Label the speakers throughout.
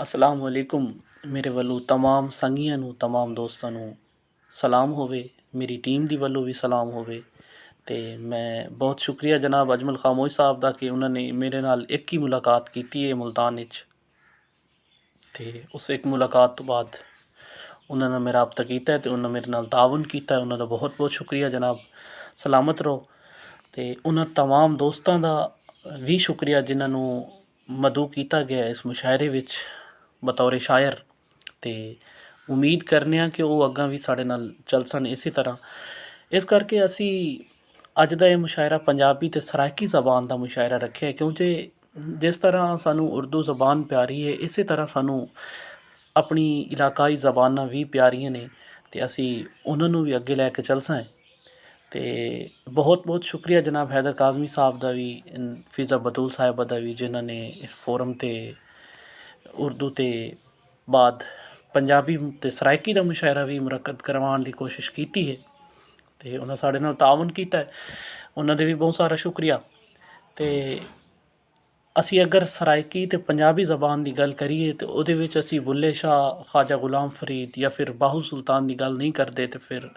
Speaker 1: अस्सलाम वालेकुम। मेरे ਵੱਲੋਂ तमाम ਸੰਗੀਆਂ ਨੂੰ तमाम ਦੋਸਤਾਂ ਨੂੰ ਸਲਾਮ ਹੋਵੇ। ਮੇਰੀ ਟੀਮ ਦੀ ਵੱਲੋਂ ਵੀ ਸਲਾਮ ਹੋਵੇ। ਤੇ ਮੈਂ ਬਹੁਤ ਸ਼ੁਕਰੀਆ ਜਨਾਬ ਅਜਮਲ ਖਾਮੋਸ਼ ਸਾਹਿਬ ਦਾ ਕਿ ਉਹਨਾਂ ਨੇ ਮੇਰੇ ਨਾਲ ਇੱਕ ਹੀ ਮੁਲਾਕਾਤ ਕੀਤੀ ਹੈ ਮੁਲਤਾਨ ਵਿੱਚ। ਤੇ ਉਸ ਇੱਕ ਮੁਲਾਕਾਤ ਤੋਂ ਬਾਅਦ ਉਹਨਾਂ ਨਾਲ ਮੇਰਾ ਰਾਬਤਾ ਕੀਤਾ ਤੇ ਉਹਨਾਂ ਮੇਰੇ ਨਾਲ ਤਾਵਨ ਕੀਤਾ। ਉਹਨਾਂ ਦਾ ਬਹੁਤ ਬਹੁਤ ਸ਼ੁਕਰੀਆ ਜਨਾਬ। ਸਲਾਮਤ ਰਹੋ। ਤੇ ਉਹਨਾਂ तमाम ਦੋਸਤਾਂ ਦਾ ਵੀ ਸ਼ੁਕਰੀਆ ਜਿਨ੍ਹਾਂ ਨੂੰ ਮਦਊ ਕੀਤਾ ਗਿਆ ਇਸ ਮੁਸ਼ਾਇਰੇ ਵਿੱਚ ਬਤੌਰ ਸ਼ਾਇਰ। ਤੇ ਉਮੀਦ ਕਰਨੇ ਆ ਕਿ ਉਹ ਅੱਗਾਂ ਵੀ ਸਾਡੇ ਨਾਲ ਚੱਲ ਸਨ ਇਸੇ ਤਰ੍ਹਾਂ। ਇਸ ਕਰਕੇ ਅਸੀਂ ਅੱਜ ਦਾ ਇਹ ਮੁਸ਼ਾਇਰਾ ਪੰਜਾਬੀ ਅਤੇ ਸਰਾਇਕੀ ਜ਼ਬਾਨ ਦਾ ਮੁਸ਼ਾਇਰਾ ਰੱਖਿਆ ਕਿਉਂਕਿ ਜਿਸ ਤਰ੍ਹਾਂ ਸਾਨੂੰ ਉਰਦੂ ਜ਼ਬਾਨ ਪਿਆਰੀ ਹੈ ਇਸੇ ਤਰ੍ਹਾਂ ਸਾਨੂੰ ਆਪਣੀ ਇਲਾਕਾਈ ਜ਼ਬਾਨਾਂ ਵੀ ਪਿਆਰੀਆਂ ਨੇ ਅਤੇ ਅਸੀਂ ਉਹਨਾਂ ਨੂੰ ਵੀ ਅੱਗੇ ਲੈ ਕੇ ਚੱਲ ਸਾਂ। ਅਤੇ ਬਹੁਤ ਬਹੁਤ ਸ਼ੁਕਰੀਆ ਜਨਾਬ ਹੈਦਰ ਕਾਜ਼ਮੀ ਸਾਹਿਬ ਦਾ ਵੀ, ਫਿਜ਼ਾ ਬਤੂਲ ਸਾਹਿਬਾ ਦਾ ਵੀ ਜਿਨ੍ਹਾਂ ਨੇ ਇਸ ਫੋਰਮ 'ਤੇ ਉਰਦੂ ਤੇ ਬਾਅਦ ਪੰਜਾਬੀ ਅਤੇ ਸਰਾਇਕੀ ਦਾ ਮੁਸ਼ਾਇਰਾ ਵੀ ਮੁਨੱਕਦ ਕਰਵਾਉਣ ਦੀ ਕੋਸ਼ਿਸ਼ ਕੀਤੀ ਹੈ ਅਤੇ ਉਹਨਾਂ ਸਾਡੇ ਨਾਲ ਤਾਵਨ ਕੀਤਾ ਹੈ। ਉਹਨਾਂ ਦੇ ਵੀ ਬਹੁਤ ਸਾਰਾ ਸ਼ੁਕਰੀਆ। ਅਤੇ ਅਸੀਂ ਅਗਰ ਸਰਾਇਕੀ ਅਤੇ ਪੰਜਾਬੀ ਜ਼ਬਾਨ ਦੀ ਗੱਲ ਕਰੀਏ ਤਾਂ ਉਹਦੇ ਵਿੱਚ ਅਸੀਂ ਬੁੱਲੇ ਸ਼ਾਹ, ਖਾਜਾ ਗੁਲਾਮ ਫਰੀਦ ਜਾਂ ਫਿਰ ਬਾਹੂ ਸੁਲਤਾਨ ਦੀ ਗੱਲ ਨਹੀਂ ਕਰਦੇ ਅਤੇ ਫਿਰ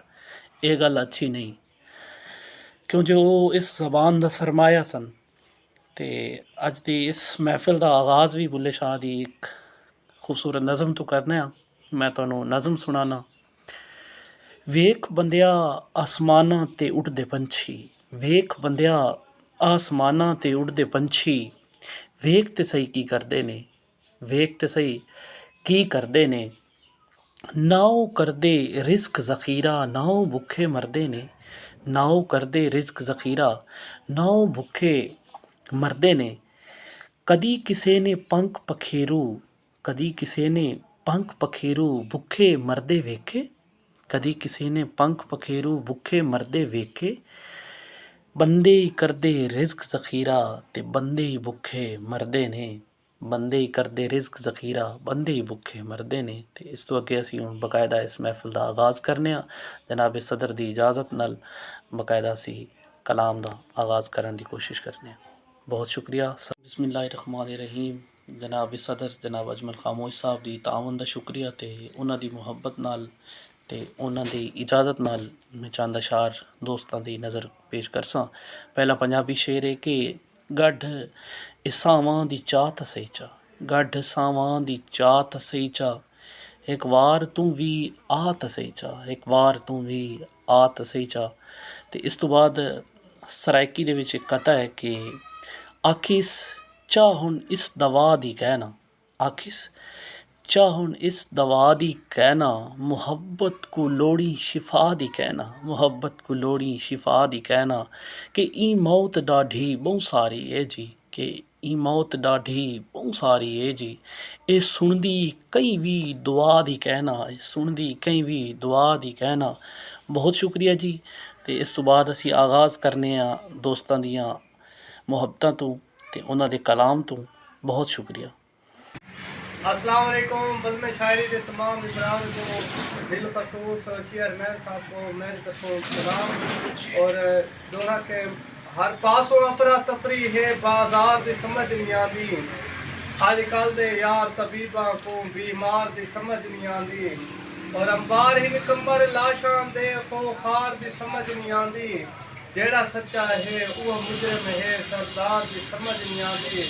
Speaker 1: ਇਹ ਗੱਲ ਅੱਛੀ ਨਹੀਂ ਕਿਉਂਕਿ ਉਹ ਇਸ ਜ਼ਬਾਨ ਦਾ ਸਰਮਾਇਆ ਸਨ। ਅਤੇ ਅੱਜ ਦੀ ਇਸ ਮਹਿਫਿਲ ਦਾ ਆਗਾਜ਼ ਵੀ ਬੁੱਲੇ ਸ਼ਾਹ ਦੀ ਇੱਕ ਖੂਬਸੂਰਤ ਨਜ਼ਮ ਤੋਂ ਕਰਨੇ ਆ। ਮੈਂ ਤੁਹਾਨੂੰ ਨਜ਼ਮ ਸੁਣਾਨਾ। ਵੇਖ ਬੰਦਿਆ ਆਸਮਾਨਾਂ 'ਤੇ ਉੱਡਦੇ ਪੰਛੀ, ਵੇਖ ਬੰਦਿਆ ਆਸਮਾਨਾਂ 'ਤੇ ਉੱਡਦੇ ਪੰਛੀ, ਵੇਖ ਤੇ ਸਹੀ ਕੀ ਕਰਦੇ ਨੇ, ਵੇਖ ਤੇ ਸਹੀ ਕੀ ਕਰਦੇ ਨੇ। ਨਾ ਉਹ ਕਰਦੇ ਰਿਜ਼ਕ ਜ਼ਖੀਰਾ, ਨਾ ਉਹ ਭੁੱਖੇ ਮਰਦੇ ਨੇ, ਨਾ ਉਹ ਕਰਦੇ ਰਿਜ਼ਕ ਜ਼ਖੀਰਾ, ਨਾ ਉਹ ਭੁੱਖੇ ਮਰਦੇ ਨੇ। ਕਦੀ ਕਿਸੇ ਨੇ ਪੰਖ ਪਖੇਰੂ, ਕਦੀ ਕਿਸੇ ਨੇ ਪੰਖ ਪਖੇਰੂ ਭੁੱਖੇ ਮਰਦੇ ਵੇਖੇ, ਕਦੀ ਕਿਸੇ ਨੇ ਪੰਖ ਪਖੇਰੂ ਭੁੱਖੇ ਮਰਦੇ ਵੇਖੇ। ਬੰਦੇ ਹੀ ਕਰਦੇ ਰਿਜ਼ਕ ਜ਼ਖੀਰਾ ਅਤੇ ਬੰਦੇ ਹੀ ਭੁੱਖੇ ਮਰਦੇ ਨੇ, ਬੰਦੇ ਹੀ ਕਰਦੇ ਰਿਜ਼ਕ ਜ਼ਖੀਰਾ, ਬੰਦੇ ਹੀ ਭੁੱਖੇ ਮਰਦੇ ਨੇ। ਅਤੇ ਇਸ ਤੋਂ ਅੱਗੇ ਅਸੀਂ ਹੁਣ ਬਾਕਾਇਦਾ ਇਸ ਮਹਿਫਿਲ ਦਾ ਆਗਾਜ਼ ਕਰਨੇ ਹਾਂ ਜਨਾਬ ਸਦਰ ਦੀ ਇਜਾਜ਼ਤ ਨਾਲ। ਬਾਕਾਇਦਾ ਅਸੀਂ ਕਲਾਮ ਦਾ ਆਗਾਜ਼ ਕਰਨ ਦੀ ਕੋਸ਼ਿਸ਼ ਕਰਨੇ ਹਾਂ। ਬਹੁਤ ਸ਼ੁਕਰੀਆ। ਬਿਸਮਿल्लाहिर्रहमानिर्रहीम। ਜਨਾਬ ਸਦਰ ਜਨਾਬ ਅਜਮਲ ਖਾਮੋਸ਼ ਸਾਹਿਬ ਦੀ ਤਾਵਨ ਦਾ ਸ਼ੁਕਰੀਆ ਅਤੇ ਉਹਨਾਂ ਦੀ ਮੁਹੱਬਤ ਨਾਲ ਅਤੇ ਉਹਨਾਂ ਦੀ ਇਜਾਜ਼ਤ ਨਾਲ ਮੈਂ ਚੰਦ ਅਸ਼ਾਰ ਦੋਸਤਾਂ ਦੀ ਨਜ਼ਰ ਪੇਸ਼ ਕਰਸਾਂ। ਪਹਿਲਾ ਪੰਜਾਬੀ ਸ਼ੇਰ ਹੈ ਕਿ ਗੱਢ ਇਸਾਵਾਂ ਦੀ ਚਾਹ ਤਸਈ ਚਾ, ਗੱਢ ਸਾਵਾਂ ਦੀ ਚਾਹ ਤਸਈ ਚਾ, ਇੱਕ ਵਾਰ ਤੂੰ ਵੀ ਆ ਤਸਈ ਚਾ, ਇੱਕ ਵਾਰ ਤੂੰ ਵੀ ਆ ਤਸਈ ਚਾ। ਅਤੇ ਇਸ ਤੋਂ ਬਾਅਦ ਸਰਾਇਕੀ ਦੇ ਵਿੱਚ ਇੱਕ ਕਥਾ ਹੈ ਕਿ ਆਖਿਸ ਚਾਹ ਹੁਣ ਇਸ ਦਵਾ ਦੀ ਕਹਿਣਾ, ਆਖਿਸ ਚਾਹ ਹੁਣ ਇਸ ਦਵਾ ਦੀ ਕਹਿਣਾ, ਮੁਹੱਬਤ ਕੋ ਲੋੜੀ ਸ਼ਿਫਾ ਦੀ ਕਹਿਣਾ, ਮੁਹੱਬਤ ਕੋ ਲੋੜੀ ਸ਼ਿਫਾ ਦੀ ਕਹਿਣਾ। ਕਿ ई मौत ॾाढी बहुत सारी है जी, कि ई मौत ॾाढी बहुत सारी है जी। ਇਹ ਸੁਣਦੀ ਕਈ ਵੀ ਦੁਆ ਦੀ ਕਹਿਣਾ, ਇਹ ਸੁਣਦੀ ਕਈ ਵੀ ਦੁਆ ਦੀ ਕਹਿਣਾ। ਬਹੁਤ ਸ਼ੁਕਰੀਆ ਜੀ। ਅਤੇ ਇਸ ਤੋਂ ਬਾਅਦ ਅਸੀਂ ਆਗਾਜ਼ ਕਰਨੇ ਆ ਦੋਸਤਾਂ ਦੀਆਂ ਮੁਹੱਬਤਾਂ ਤੋਂ ਅਤੇ ਉਹਨਾਂ ਦੇ ਕਲਾਮ ਤੋਂ। ਬਹੁਤ ਸ਼ੁਕਰੀਆ।
Speaker 2: अस्सलाम वालेकुम। बज़्म शायरी के तमाम इबरार को बिलखसूस चेयरमैन साहब को मेरी तरफ सलाम। और दोहरा के हर पासों अफरा तफरी है, बाजार की समझ नहीं आती। अजकल दे यार तबीबा को बीमार की समझ नहीं आती। और अंबार ही कंबर लाशां दे खोखार की समझ नहीं आती। जेड़ा सच्चा है वो मुजरिम है, सरदार की समझ नहीं आती।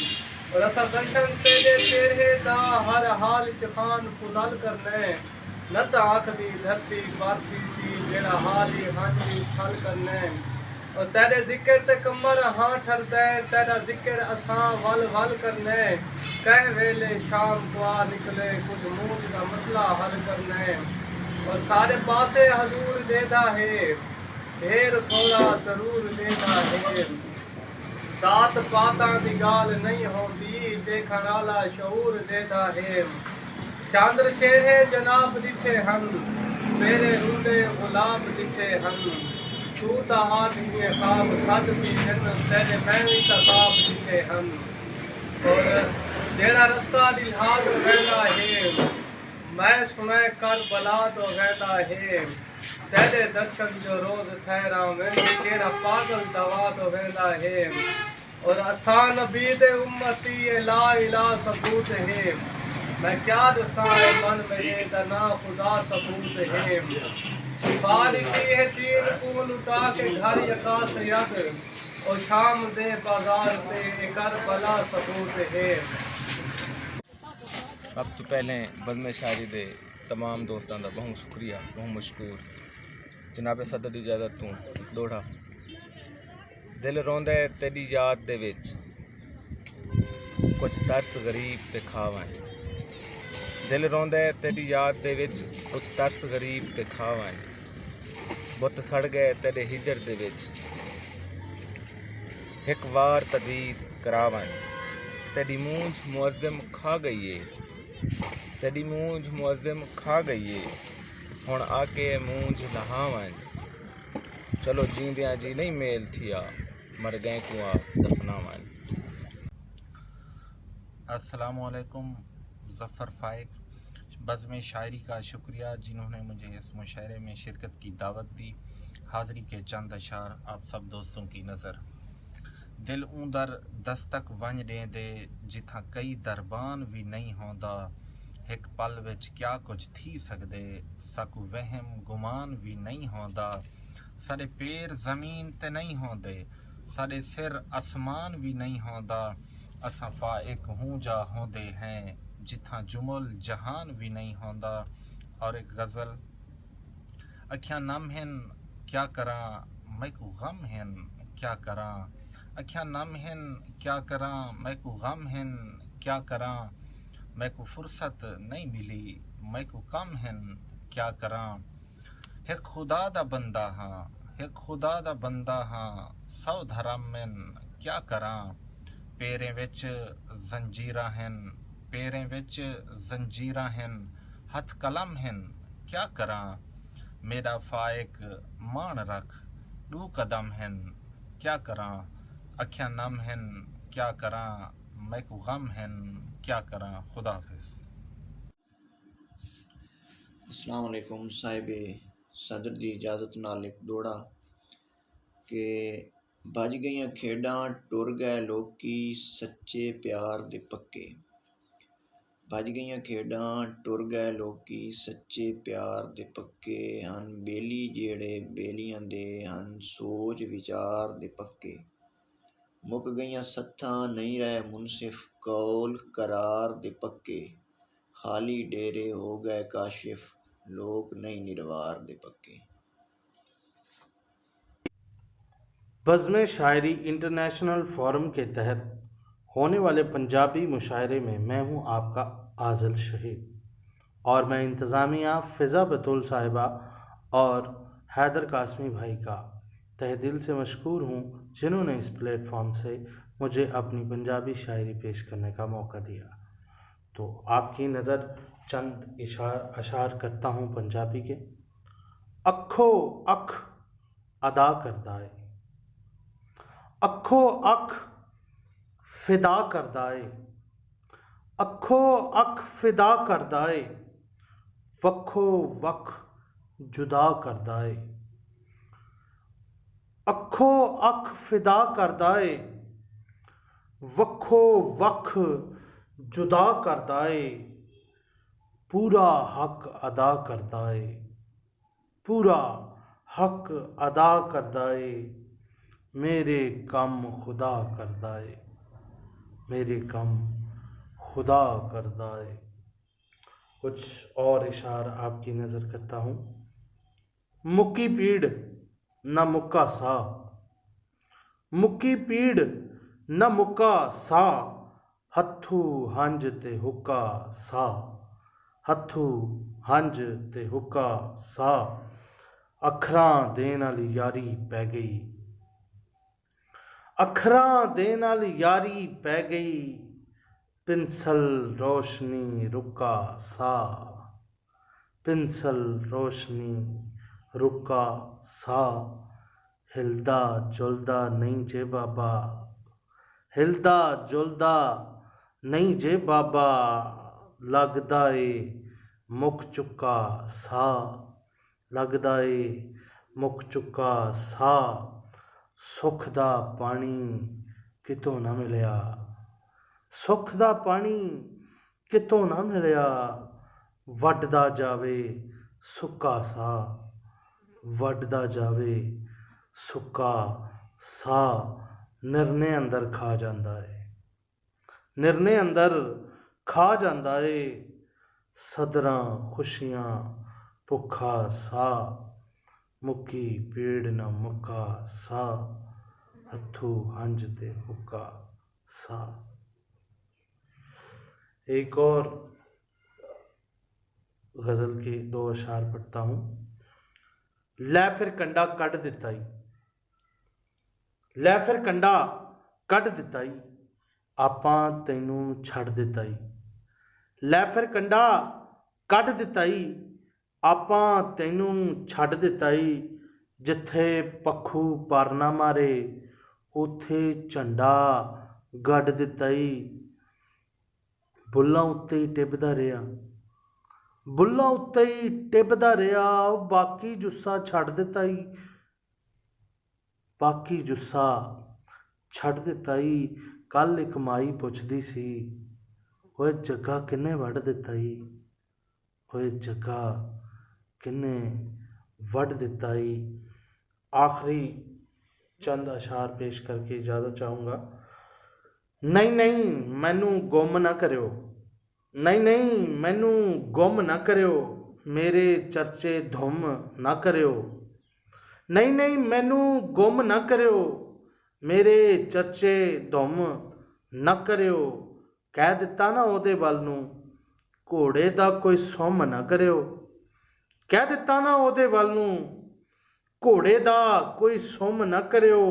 Speaker 2: और असा दर्शन तेरे चेहरे दा हर हाल च खान पुदल करने, न तो आँख दी धरती बाथी सी जेड़ा हाल ही हांजी छल करने। और तेरे जिक्र ते कमर हाँ ठरदे, तेरा जिक्र असां वल वल करने। कह वेले शाम को आ निकले कुछ मूल का मसला हल करने। और सारे पासे हजूर देदा है, ढेर थोड़ा जरूर देदा है। सात पातां दी गाल नहीं होंदी, देखण वाला शऊर देदा है। चांदर चेहरे जनाब दिखे हन, मेरे रूले गुलाब दिखे हन। तू ता आदमी ख्वाब सच दी जन्नत, तेरे मैंने ता ख्वाब दिखे हन। और जेड़ा रस्ता दिलहाद वहदा है, मैं सुने कर बला तो वहदा है। तेरे दर्शन जो रोज ठहरा मैंने, केड़ा पागल दवा तो वहदा है। और आसान नबी दे उम्मती ला इला सबूत है, मैं क्या दसा है मन मेरे दा ना खुदा सबूत है बारी की है तीर को लुटा के घर यका सैयद और शाम दे बाजार पे कर बला सबूत है।
Speaker 3: सब तो पहले बज़्म शायरी दे तमाम दोस्तों का बहुत शुक्रिया, बहुत मशकूर। जनाब सदर की इजाज़त तू एक दोड़ा। दिल रोंदा है तेरी याद दे विच, कुछ तरस गरीब ते खावन। दिल रोंदा है तेरी याद दे विच, कुछ तरस गरीब ते खावन। बुत सड़ गए तेरे हिजर दे विच, एक वार तदीद करावन। तेरी मूंझ मुअज़्ज़िम खा गई है, तेरी मूंझ मुअज़्ज़िम खा गई है, हुण आके मूंझ नहावन। चलो जींदियां जी नहीं मेल थिया, मर गए कुआं दफनावन।
Speaker 4: अस्सलामुअलैकुम। ज़फ़र फ़ाइक बज़्म शायरी का शुक्रिया जिन्होंने मुझे इस मुशायरे में शिरकत की दावत दी। हाज़री के चंद अशार आप सब दोस्तों की नज़र। दिल ऊंदर दस्तक वंज देंदे जिथा कई दरबान भी नहीं होंदा। एक पल विच क्या कुछ थी सकदे, सकू वहम गुमान भी नहीं होंदा। साडे पैर ज़मीन ते नहीं होंदे, साडे सिर आसमान भी नहीं होंदा। असां फाइक हूँ जा होंदे हैं जिथा जुमल जहान भी नहीं होंदा। और एक गज़ल, अखियां नम हिन क्या करा मैं को गम हिन क्या करा। अखियां नम हिन क्या करा मैं को गम हिन क्या करा। मैं को फुर्सत नहीं मिली मैं को कम हिन क्या करा। एक खुदा दा बंदा हाँ, एक खुदा दा बंदा हाँ, सौ धर्म में क्या करा। पैरें विच जंजीरां हिन, पैरें विच जंजीरां हिन, हथ कलम हिन क्या करा। मेरा फाइक मान रख दू कदम हिन क्या करा। अखियां नम हिन क्या करा मैं को गम हिन क्या करा। खुदा हाफिज़।
Speaker 5: अस्सलाम वालेकुम। साहिब सदर की इजाज़त नाल एक दोड़ा कि भज गईयां खेडां टुर गए लोकी सच्चे प्यार दे पक्के। भज गईयां खेडां टुर गए लोकी सच्चे प्यार दे पक्के। हन बेली जेड़े बेलियां दे हन सोच विचार दे पक्के। मुक गईयां सत्थां नहीं रहे मुनसिफ कौल करार दे पक्के। खाली डेरे हो गए काशिफ लोग नहीं निर्वार दे पक्के।
Speaker 6: बज़्म शायरी इंटरनेशनल फोरम के तहत होने वाले पंजाबी मुशायरे में मैं हूं आपका आज़ल शहीद और मैं इंतज़ामिया फ़िज़ा बतूल साहिबा और हैदर कासमी भाई का तहे दिल से मशकूर हूं जिन्होंने इस प्लेटफॉर्म से मुझे अपनी पंजाबी शायरी पेश करने का मौका दिया। तो आपकी नज़र चंद अशार करता हूं पंजाबी के। अखो अख अदा करदा है, अखो अख फिदा करदा है, अखो अख फिदा करदा है, वक्खो वख जुदा करदा है। अखो अख फिदा करदा है, वक्खो वख जुदा करदा है, पूरा हक अदा करदा है, पूरा हक अदा करदा है, मेरे कम खुदा करदा है, मेरे कम खुदा करदा है। कुछ और इशार आपकी नज़र करता हूँ। मुक्की पीड़ न मुक्का सा, मुक्की पीड़ न मुक्का सा, हथू हंज ते हुक्का सा, हथू हंज ते हुक्का सा, अखरां देन वाली यारी पै गई, अखरां देन वाली यारी पै गई, पिंसल रोशनी रुका सा, पिंसल रोशनी रुका सा, हिलदा जुलदा नहीं जे बाबा, हिलदा जुलदा नहीं जे बाबा, लगदा ए मुक चुका सा, लगदा ए मुक चुका सा, सुख दा पानी कितों ना मिलिया, सुख दा पानी ਕਿਤੋਂ ਨਾ ਮਿਲਿਆ ਵੱਢਦਾ ਜਾਵੇ ਸੁੱਕਾ ਸਾਹ, ਵੱਢਦਾ ਜਾਵੇ ਸੁੱਕਾ ਸਾਹ ਨਿਰਣੇ ਅੰਦਰ ਖਾ ਜਾਂਦਾ ਏ, ਨਿਰਣੇ ਅੰਦਰ ਖਾ ਜਾਂਦਾ ਏ ਸਦਰਾਂ ਖੁਸ਼ੀਆਂ ਭੁੱਖਾ ਸਾਹ, ਮੁੱਕੀ ਪੀੜ ਨਾ ਮੁੱਕਾ ਸਾਹ, ਹੱਥੂ ਹੰਝ ਤੇ ਹੁੱਕਾ साह। एक और गज़ल के 2 अशार पढ़ता हूँ। लै फिर कंडा कढ़ दिता ही, लै फिर कंडा कढ़ दिता ही, आपां तैनू छड़ दिता ही। लै फिर कंडा कढ़ दिता ही, आपां तैनू छड़ दिता ही। जिथे पखू पर ना मारे उथे झंडा गढ़ दिता ही। बुल्लां उत्ते ही टिभदा रिहा, बुल्लां उत्ते ही टिभदा रिहा, बाकी जुस्सा छड़ दिता ही, बाकी जुस्सा छड़ दिता ही। कल एक माई पुछदी सी, ओए जग्गा किन्ने वढ़ दिता ही, ओए जग्गा किन्ने वढ़ दिता ही। आखिरी चंद अशार पेश करके इजाज़त चाहूँगा। नहीं नहीं मैनू गुम ना करियो, नहीं नहीं मैनू गुम ना करियो, मेरे चर्चे धुम ना करियो। नहीं नहीं मैनू गुम ना करियो, मेरे चर्चे धुम ना करियो। कह दिता ना ओहदे वल नूं, घोड़े दा कोई सुम ना करियो। कह दिता ना ओहदे वल नूं, घोड़े दा कोई सुम ना करियो।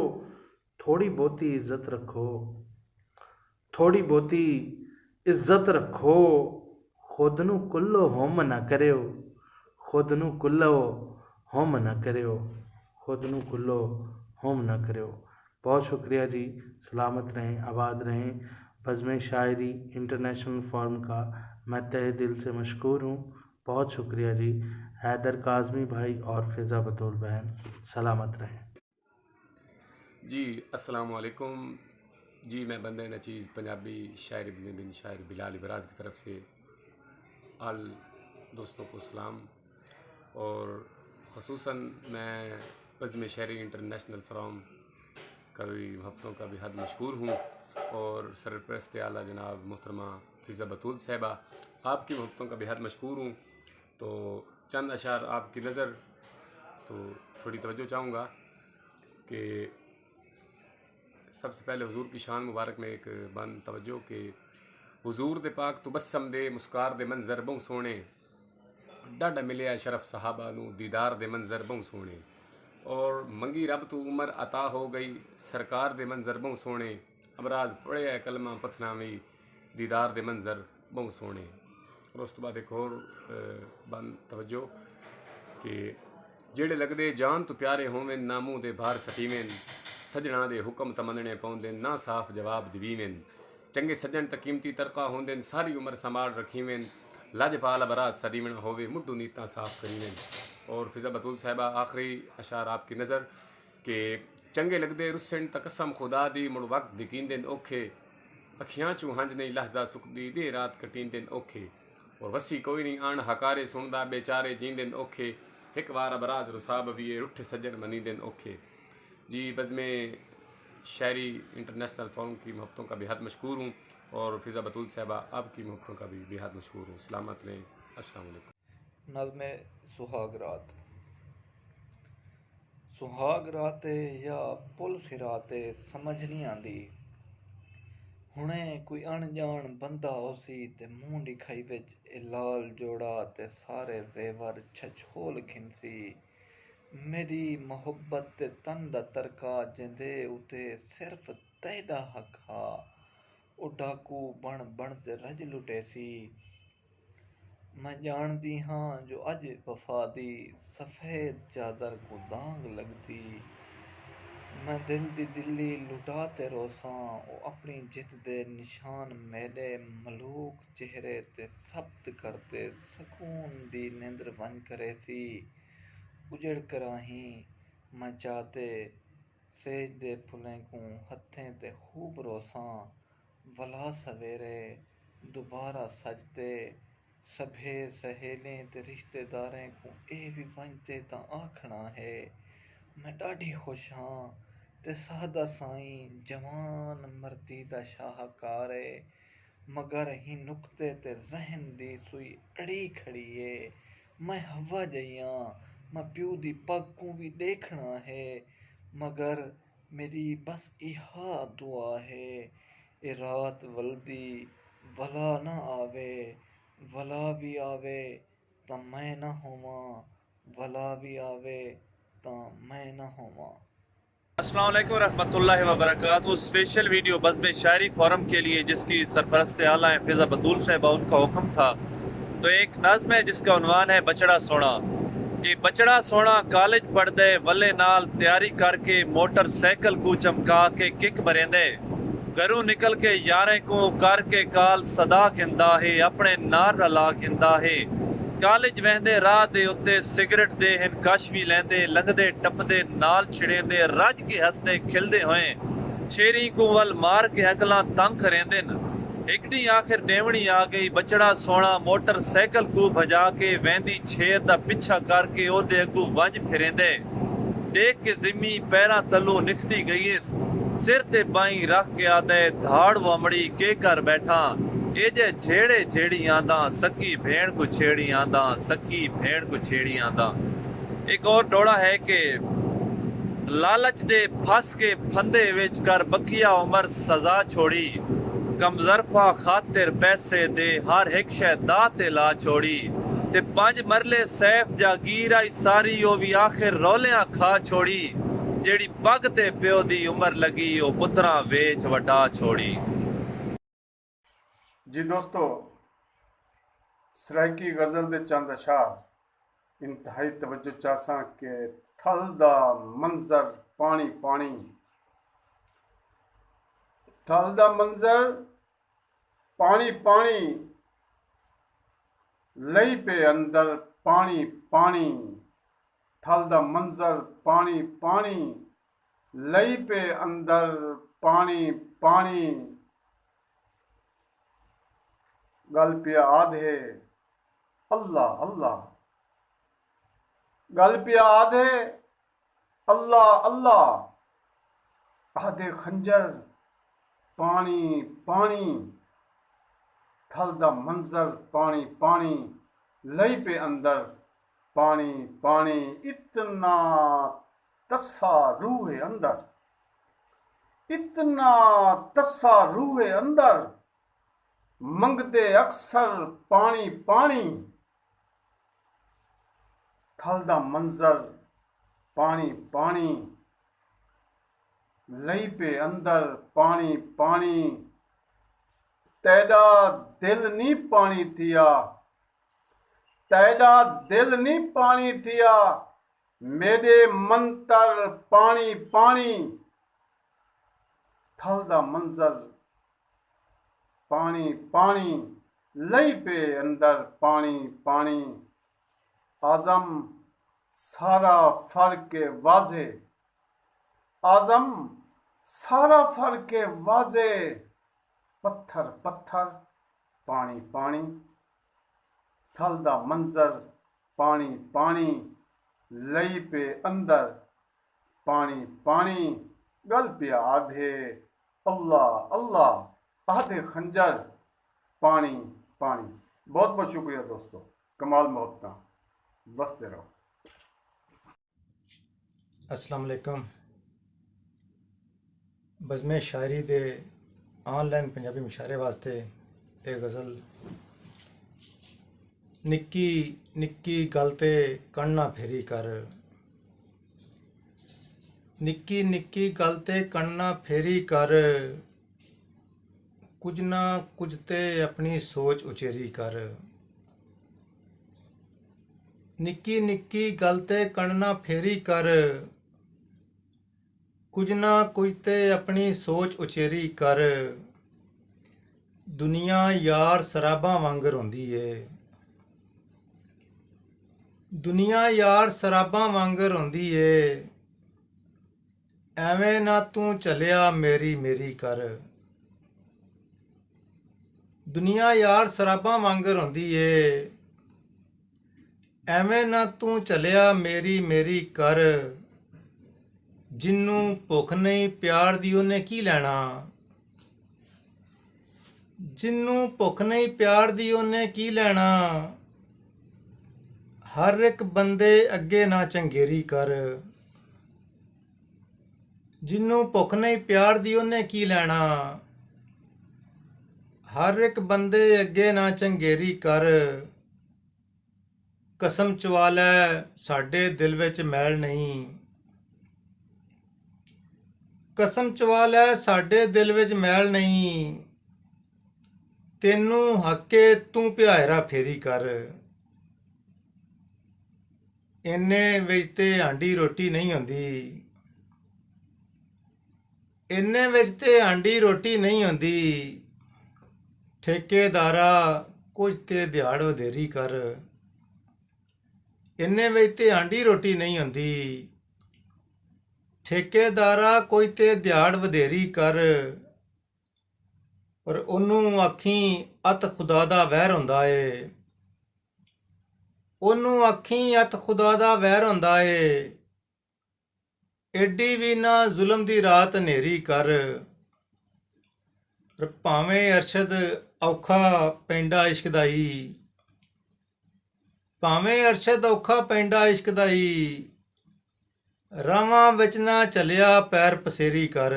Speaker 6: थोड़ी बहुती इज्जत रखो, थोड़ी बहुती इज्जत रखो, खुद नूं कुल्लो हुम ना करियो, खुद नूं कुल्लो हुम ना करियो, खुद नूं कुल्लो हुम ना करियो। बहुत शुक्रिया जी, सलामत रहें, आबाद रहें। बज़्म शायरी इंटरनेशनल फोरम का मैं तहे दिल से मशकूर हूँ। बहुत शुक्रिया जी। हैदर काज़मी भाई और फ़िज़ा बतूल बहन, सलामत रहें।
Speaker 7: जी अस्सलाम वालेकुम जी। मैं बंदे नचीज़ पंजाबी शायर बिन शायर बिलाल इबराज की तरफ से आल दोस्तों को सलाम। और ख़ुसूसन मैं बज़्म शायरी इंटरनेशनल फोरम का भी महबतों का बेहद मशहूर हूँ और सरपरस्त आला जनाब मोहतरमा फ़िज़ा बतूल साहिबा आपकी महबतों का बेहद मशहूर हूँ। तो चंद अशार आपकी नज़र, तो थोड़ी तवज्जो चाहूँगा कि सबसे पहले हुजूर की शान मुबारक में एक बंद तवज्जो कि हुजूर दे पाक तबस्सम दे मुस्कार दे मंजर बहु सोने, डाडा मिले शरफ सहाबा नू दीदार दे मंजर बहु सोने। और मंगी रब तू उमर अता हो गई सरकार दे मंजर बहु सोने, अमराज पढ़े कलमा पथनावी दीदार दे मंजर बहु सोने। और उस तो बाद एक और बंद तवज्जो कि जेड़े लगदे जान तो प्यारे होवेन ना मूँह दे बाहर सटीवेन, सजना दे हुक्म तमनने पौंदे ना साफ जवाब दिवीवेन। चंगे सज्जन त कीमती तरका होंदेन सारी उम्र संभाल रखीवेन, लाजपाल बराज सदीवण होवे मुड्डू नीता साफ करीवेन। और फ़िज़ा बतूल साहिबा आखिरी अशार आपकी नज़र कि चंगे लगदे रुसन त कसम खुदा दी मुड़ वक्त दिकींदेन औखे, अखियां चू हंज नहीं लहजा सुकदी दे रात कटींदेन औखे। और वसी कोई नहीं आन हकारे सुनदा बेचारे जींदेन औखे, एक बार बराज रुसाब भी रुठ सज्जन मनींदेन औखे। जी बज़्म शायरी इंटरनेशनल फोरम की महबतों का बेहद मशहूर हूँ और फ़िज़ा बतूल साहिबा आपकी महबतों का भी बेहद मशहूर हूँ। सलामत रहें। अस्सलाम वालेकुम।
Speaker 8: नज़्म सुहाग रात। सुहाग राते या पुल सिराते समझ नहीं आंदी, हुणे कोई अणजान बंदा उसी ते मूंह दिखाई विच ए लाल जोड़ा ते सारे जेवर छछोल घिनसी। मेरी मोहब्बत ते तन दा तरका जिंदे उते सिर्फ तेदा हक हा, ओ डाकू बन बन ते रज लुटेसी। मैं जानदी हाँ जो अज वफा दी सफेद चादर को दाग लगसी। मैं दिल दी दिल्ली लुटा ते रोसां, ओ अपनी जित दे निशान मेरे मलूक चेहरे ते सब्त करते सकून दी निंद्र वन करेसी। उजड़ कराही मैं चाहते सेज दे फुलें को हत्थें ते खूब रोसां, भला सवेरे दोबारा सजते सभे सहेलें ते रिश्तेदारें को ए भी वंजते तां आखना है मैं ॾाढी खुश हाँ ते सादा साईं जवान मर्दी दा शाहकार है मगर ही नुक्ते ते जहन दी सुई अड़ी खड़ी है मैं हवा जइयां मैं प्यू दी पग को भी देखना है मगर मेरी बस इहा दुआ है ए रात वल्दी वला ना आवे वला भी आवे तां मैं ना होवां वला भी आवे तां मैं ना होवां।
Speaker 6: अस्सलाम वालेकुम रहमतुल्लाहि व बरकातहू। स्पेशल वीडियो बज़्म शायरी फोरम के लिए जिसकी सरपरस्त आला हैं फिज़ा बतूल साहिबा, उनका हुक्म था। तो एक नज़्म है जिसका उन्वान है बचड़ा सोना। कि बचड़ा सोना कॉलेज पढ़दे वल्ले नाल तैयारी करके मोटरसाइकिल को चमका के किक मरेंदे घरों निकल के यारें को करके काल सदा खिंदा है अपने नार रला खिंदा है कॉलेज वहदे राह दे उत्ते सिगरेट दे हिन कश भी लेंदे लंघदे टपदे नाल छिड़ेंदे रज के हसदे खिलदे होए छेरी को वल मार के अगला तंग करेंदे न एकड़ी आखिर डेवणी आ गई बचड़ा सोना मोटरसाइकिल को भजा के वहदी छेर दा पिछा करके ओदे अगू वंज फिरेंदे देख के जिम्मी पैरा तलू निखती गई सिर ते बाई रख के आदे धाड़ वमड़ी के कर बैठा ए जे झेड़े झेड़ी आंदा सकी भेड़ को छेड़ी आंदा सकी भेड़ को छेड़ी आंदा। एक और डोड़ा है कि लालच दे फस के फंदे विच कर बखिया उमर सजा छोड़ी कमजरफा खातिर पैसे दे हर एक शै दा ते ला छोड़ी ते 5 मरले सैफ जागीर आई सारी ओ भी आखिर रौलियां खा छोड़ी जेड़ी पग ते प्यो दी उमर लगी ओ पुत्रा वेच वटा छोड़ी।
Speaker 9: जी दोस्तों, सराइकी गज़ल दे चंद अशार इंतहाई तवज्जो चाहसां के थल दा मंजर पानी पानी थल दा मंजर पानी पानी लई पे अंदर पानी पानी थल दा मंजर पानी पानी लई पे अंदर पानी पानी गल पिया आधे अल्लाह अल्लाह गल पिया आधे अल्लाह अल्लाह आधे खंजर पानी पानी थल दा मंजर पानी पानी लई पे अंदर पानी पानी इतना तस्सा रूहे अंदर इतना तस्सा रूहे अंदर मंगते अक्सर पानी पानी थल दा मंजर पानी पानी लई पे अंदर पानी पानी तैडा दिल नी पानी थिया तैडा दिल नी पानी थिया मेरे मंतर पानी पानी थल दा मंजर पानी पानी लई पे अंदर पानी पानी आज़म सारा फर्क वाज़े आज़म सारा फर्क वाज़े पत्थर पत्थर पानी पानी थल दा मंजर पानी पानी लई पे अंदर पानी पानी गल पिया आधे अल्लाह अल्लाह आधे खंजर पानी पानी। बहुत बहुत शुक्रिया दोस्तों, कमाल मोहब्बत बसते रहो।
Speaker 10: अस्सलाम वालेकुम। बज़्म शायरी दे ऑनलाइन पंजाबी मुशायरे वास्ते एक गज़ल निक्की निक्की गल ते कन्ना फेरी कर निक्की निक्की गल ते कन्ना फेरी कर कुछ ना कुछ ते अपनी सोच उचेरी कर निक्की निक्की गल ते कन्ना फेरी कर कुछ ना कुछ ते अपनी सोच उचेरी कर दुनिया यार शराबां वांगर होंदी है दुनिया यार शराबां वांगर होंदी है एवें ना तू चलिया मेरी मेरी कर ਦੁਨੀਆ ਯਾਰ ਸ਼ਰਾਬਾਂ ਵਾਂਗਰ ਹੁੰਦੀ ਏ, ਐਵੇਂ ਨਾ ਤੂੰ ਚੱਲਿਆ ਮੇਰੀ ਮੇਰੀ ਕਰ। ਜਿਹਨੂੰ ਭੁੱਖ ਨਹੀਂ ਪਿਆਰ ਦੀ ਉਹਨੇ ਕੀ ਲੈਣਾ, ਜਿਹਨੂੰ ਭੁੱਖ ਨਹੀਂ ਪਿਆਰ ਦੀ ਉਹਨੇ ਕੀ ਲੈਣਾ। ਹਰ ਇੱਕ ਬੰਦੇ ਅੱਗੇ ਨਾ ਚੰਗੇਰੀ ਕਰ, ਜਿਹਨੂੰ ਭੁੱਖ ਨਹੀਂ ਪਿਆਰ ਦੀ ਉਹਨੇ ਕੀ ਲੈਣਾ। ਹਰ ਇੱਕ ਬੰਦੇ ਅੱਗੇ ਨਾ ਚੰਗੇਰੀ ਕਰ। ਕਸਮ ਚਵਾ ਲੈ ਸਾਡੇ ਦਿਲ ਵਿੱਚ ਮੈਲ ਨਹੀਂ, ਕਸਮ ਚਵਾ ਲੈ ਸਾਡੇ ਦਿਲ ਵਿੱਚ ਮੈਲ ਨਹੀਂ। ਤੈਨੂੰ ਹੱਕੇ ਤੂੰ ਪਿਆਇਰਾ ਫੇਰੀ ਕਰ। ਇੰਨੇ ਵਿੱਚ ਤੇ ਹਾਂਡੀ ਰੋਟੀ ਨਹੀਂ ਹੁੰਦੀ, ਇੰਨੇ ਵਿੱਚ ਤੇ ਹਾਂਡੀ ਰੋਟੀ ਨਹੀਂ ਹੁੰਦੀ। ਠੇਕੇਦਾਰਾ ਕੁਝ ਤੇ ਦਿਹਾੜ ਵਧੇਰੀ ਕਰ। ਇੰਨੇ ਵਿੱਚ ਤੇ ਹਾਂਡੀ ਰੋਟੀ ਨਹੀਂ ਹੁੰਦੀ। ਠੇਕੇਦਾਰਾ ਕੋਈ ਤੇ ਦਿਹਾੜ ਵਧੇਰੀ ਕਰ। ਪਰ ਉਹਨੂੰ ਆਖੀਂ ਅਤ ਖੁਦਾ ਦਾ ਵਹਿਰ ਹੁੰਦਾ ਏ, ਉਹਨੂੰ ਆਖੀਂ ਅਤ ਖੁਦਾ ਦਾ ਵਹਿਰ ਹੁੰਦਾ ਏ। ਏਡੀ ਵੀ ਨਾ ਜ਼ੁਲਮ ਦੀ ਰਾਤ ਹਨੇਰੀ ਕਰ। ਪਰ ਭਾਵੇਂ ਅਰਸ਼ਦ ਔਖਾ ਪੈਂਦਾ ਇਸ਼ਕ ਦਾ ਈ, ਭਾਵੇਂ ਅਰਸ਼ਦ ਔਖਾ ਪੈਂਦਾ ਇਸ਼ਕ ਦਾ ਈ। ਰਾਵਾਂ ਵਿੱਚ ਨਾ ਚੱਲਿਆ ਪੈਰ ਪਸੇਰੀ ਕਰ।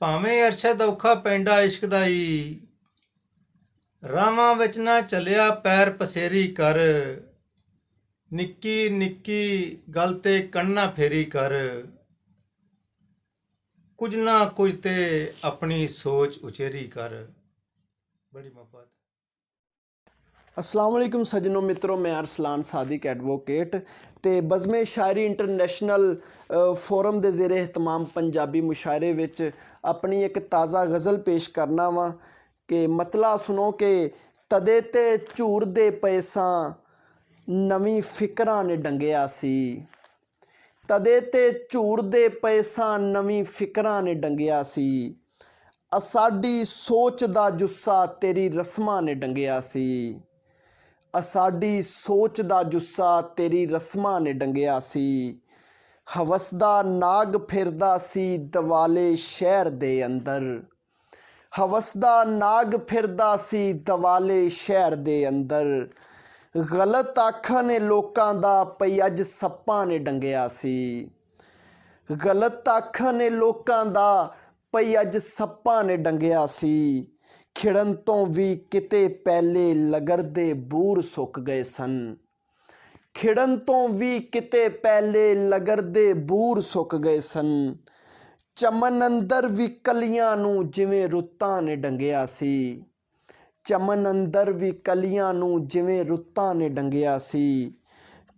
Speaker 10: ਭਾਵੇਂ ਅਰਸ਼ਦ ਔਖਾ ਪੈਂਦਾ ਇਸ਼ਕ ਦਾ ਈ। ਰਾਵਾਂ ਵਿੱਚ ਨਾ ਚੱਲਿਆ ਪੈਰ ਪਸੇਰੀ ਕਰ। ਨਿੱਕੀ ਨਿੱਕੀ ਗੱਲ ਤੇ ਕੰਨਾ ਫੇਰੀ ਕਰ। ਕੁਝ ਨਾ ਕੁਝ ਤੇ ਆਪਣੀ ਸੋਚ ਉਚੇਰੀ ਕਰ। ਬੜੀ ਮੁਹੱਬਤ।
Speaker 11: अस्सलाम वालेकुम सज्जनों मित्रों, मैं अरसलान सादिक एडवोकेट ते बज़्म शायरी इंटरनेशनल फोरम दे ज़ेरे एहतमाम पंजाबी मुशायरे विच अपनी एक ताज़ा गज़ल पेश करना वा कि मतला सुनो कि तदे ते झूर दे पैसा नवीं फिकरां ने डंगिया सी। तदे ते झूर दे पैसा नवीं फिकरां ने डंगिया सी। असाडी सोच दा जुस्सा तेरी रस्मां ने डंगिया सी। असाडी सोच दा जुस्सा तेरी रस्मां ने डंगिया सी। हवस दा नाग फिरदा सी दवाले शहर दे अंदर। हवस दा नाग फिरदा सी दवाले शहर दे अंदर। गलत आखां ने लोकां दा पई अज सप्पां ने डंगिया सी। गलत आखां ने लोकां दा पई अज सप्पां ने डंगिया सी। खिड़न तो भी किते पहले लगरदे बूर सुक गए सन। खिड़न तो भी किते पहले लगरदे बूर सुक गए सन। चमन अंदर भी कलियां नूं जिवें रुत्तां ने डंगिया सी। चमन अंदर भी कलियां नूं जिवें रुत्तां ने डंगिया सी।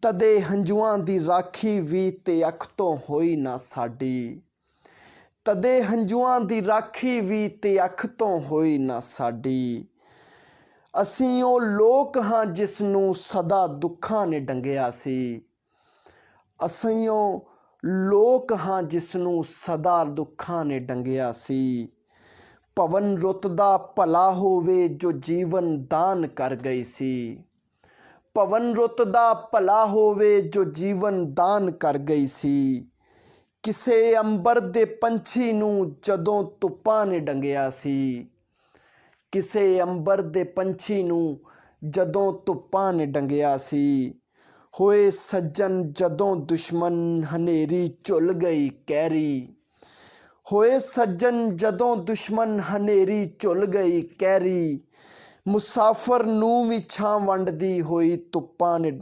Speaker 11: तदे हंजुआं दी राखी भी ते अख तो होई ना साडी। तदे हंजुआं दी राखी भी ते अख तो होई ना साडी। असीं ओ लोक हां जिसनूं सदा दुखां ने डंगिया सी। असीं ओ लोक हां जिसनूं सदा दुखां ने डंगिया सी। पवन रुत दा भला होवे जो जीवन दान कर गई सी। पवन रुत दा भला होवे जो जीवन दान कर गई सी। किसे अंबर दे पंछी नूं जदों धुप्पां ने डंगिया सी। किसे अंबर दे पंछी नूं जदों धुप्पां ने डंगिया सी। होए सज्जन जदों दुश्मन हनेरी झुल गई कैरी। होए सज्जन जदों दुश्मन हनेरी झुल गई कैरी। मुसाफर नूं भी छां वंडदी होई धुप्पां ने।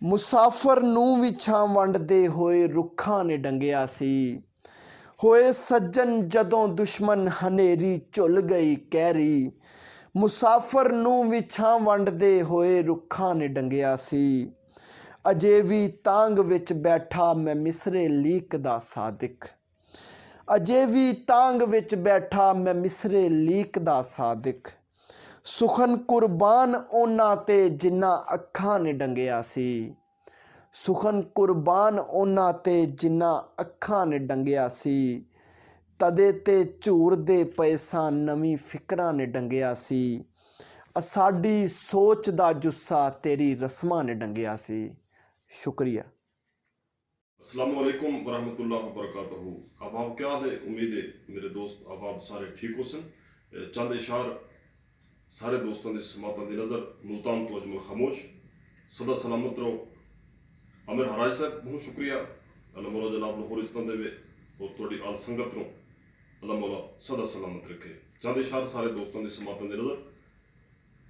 Speaker 11: मुसाफर नूं भी छां वंडदे होए रुखां ने डंगिया सी। होए सज्जन जदों दुश्मन हनेरी झुल गई कैरी। मुसाफर नूं भी छां वंडदे होए रुखां ने डंगिया सी। अजे भी तांग विच बैठा मैं मिसरे लीकदा सादिक। अजे भी तांग विच बैठा मैं मिसरे लीकदा सादिक। सुखन कुर्बान उन्हां ते जिन्ना अखां ने डंगिया सी। सुखन कुर्बान उन्हां ते जिन्ना अखां ने डंगिया सी। ਤਦੇ ਤੇ ਝੂਰਦੇ ਪਏ ਸਾਂ ਨਵੀਂ ਫਿਕਰਾਂ ਨੇ ਡੰਗਿਆ ਸੀ ਸਾਡੀ ਸੋਚ ਦਾ ਜੁੱਸਾ ਤੇਰੀ ਰਸਮਾਂ ਨੇ ਡੰਗਿਆ ਸੀ। शुक्रिया।
Speaker 12: अस्सलाम वालेकुम वरहमतुल्लाह वबरकातुहू। अब क्या है, उम्मीद है मेरे दोस्त अब सारे ठीक हो सन। चंद इशार सारे दोस्तों की समातन की नज़र मुल्तान तो अजमल खामोश सदा सलामत रहो। अमीर हराज साहब बहुत शुक्रिया, अल्लाह मौला जनाब होर इज्जत देवे और थोड़ी आल संगत नो अल्लाह मौला सदा सलामत रखे। चंद इशार सारे दोस्तों की समातन की नज़र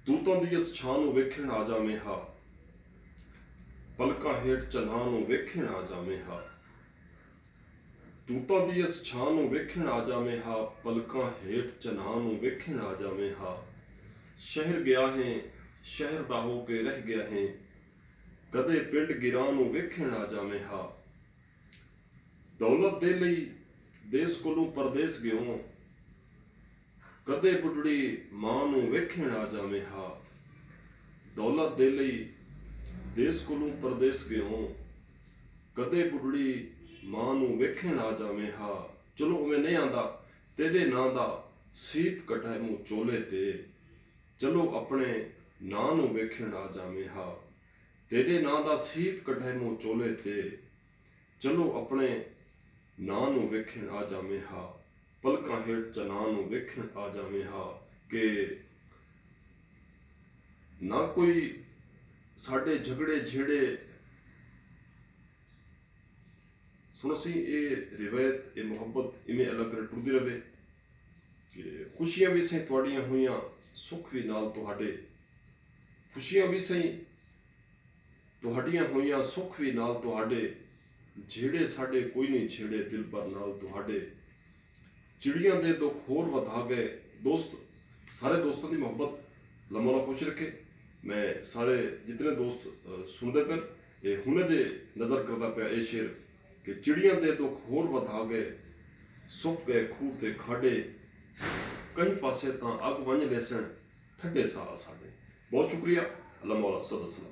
Speaker 12: तूतां दी इस छां नूं वेखण आ जावें हा, पलकां हेठ चन्हां नूं वेखण आ जावें हा। तूतां दी इस छां नूं वेखण आ जावें हा, पलकां हेठ चन्हां नूं वेखण आ जावें हा। शहर गया है शहर दा हो के रह गया है, कदे पिंड गिरां नूं वेखण आ जावें हा। दौलत दे लई देस कोलों परदेस गयो, कदे बुढ़ड़ी मां नूं वेखण आ जावें हा। दौलत दे लई देस कोलों परदेस गयो, कदे बुढ़ड़ी मां नूं वेखण आ जावें हा। चलो उवें नहीं आंदा तेरे नां दा सीप कटाए मूं चोले ते, चलो अपने नां नूं वेखण आ जावें हा। तेरे नां दा सीप कटाए मूं चोले ते, चलो अपने नां नूं वेखण आ जावें हा। पलकां हेठ चन्हां नूं वेखण आ जावें हा। कि ना कोई साडे झगड़े झेड़े सुन सी ये रिवायत ये मुहब्बत इवें अलग कर टुरदी रहे कि खुशियां भी सही तुहाड़ियां होइयां, सुख भी नाल तुहाडे। खुशियां भी सही तुहाड़ियां होइयां, सुख भी नाल तुहाडे। झेड़े साडे कोई नहीं झेड़े दिल पर नाल तुहाडे। चिड़ियां दे दुख होर वधा गए। दोस्त सारे दोस्तों की मुहब्बत लमोला खुश रखे। मैं सारे जितने दोस्त सुनते पे ये हुने दे नज़र करता पाया ये शेर कि चिड़ियां दे दुख होर वधा गए, सुक गए खूह ते खाडे, कई पासे तां अग वंज लेसन ठंडे साह साडे। बहुत शुक्रिया, अल्लाह मौला सदा सलामत।